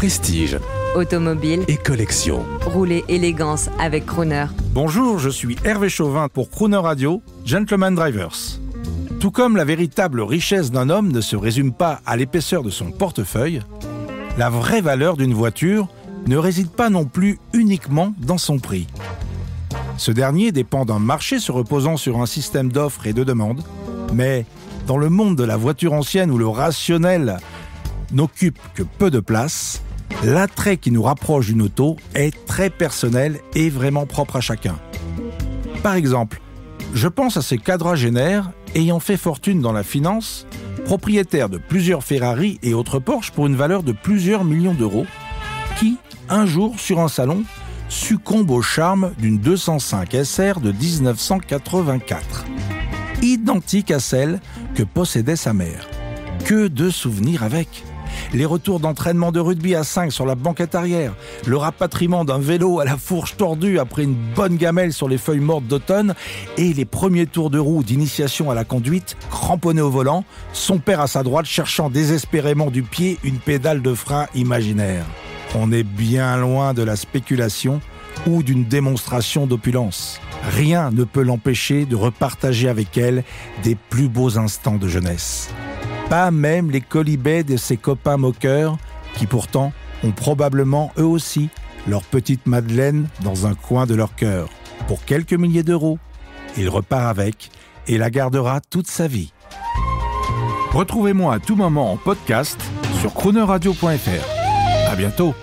prestige, automobile et collection. Roulez élégance avec Crooner. Bonjour, je suis Hervé Chauvin pour Crooner Radio, Gentleman Drivers. Tout comme la véritable richesse d'un homme ne se résume pas à l'épaisseur de son portefeuille, la vraie valeur d'une voiture ne réside pas non plus uniquement dans son prix. Ce dernier dépend d'un marché se reposant sur un système d'offres et de demandes, mais dans le monde de la voiture ancienne où le rationnel n'occupe que peu de place, l'attrait qui nous rapproche d'une auto est très personnel et vraiment propre à chacun. Par exemple, je pense à ces quadragénaires ayant fait fortune dans la finance, propriétaires de plusieurs Ferrari et autres Porsche pour une valeur de plusieurs millions d'euros, qui, un jour sur un salon, succombent au charme d'une 205 SR de 1984, identique à celle que possédait sa mère. Que de souvenirs avec! Les retours d'entraînement de rugby à 5 sur la banquette arrière, le rapatriement d'un vélo à la fourche tordue après une bonne gamelle sur les feuilles mortes d'automne et les premiers tours de roue d'initiation à la conduite, cramponné au volant, son père à sa droite cherchant désespérément du pied une pédale de frein imaginaire. On est bien loin de la spéculation ou d'une démonstration d'opulence. Rien ne peut l'empêcher de repartager avec elle des plus beaux instants de jeunesse. Pas même les colibets de ses copains moqueurs qui pourtant ont probablement eux aussi leur petite Madeleine dans un coin de leur cœur. Pour quelques milliers d'euros, il repart avec et la gardera toute sa vie. Retrouvez-moi à tout moment en podcast sur croonerradio.fr. À bientôt.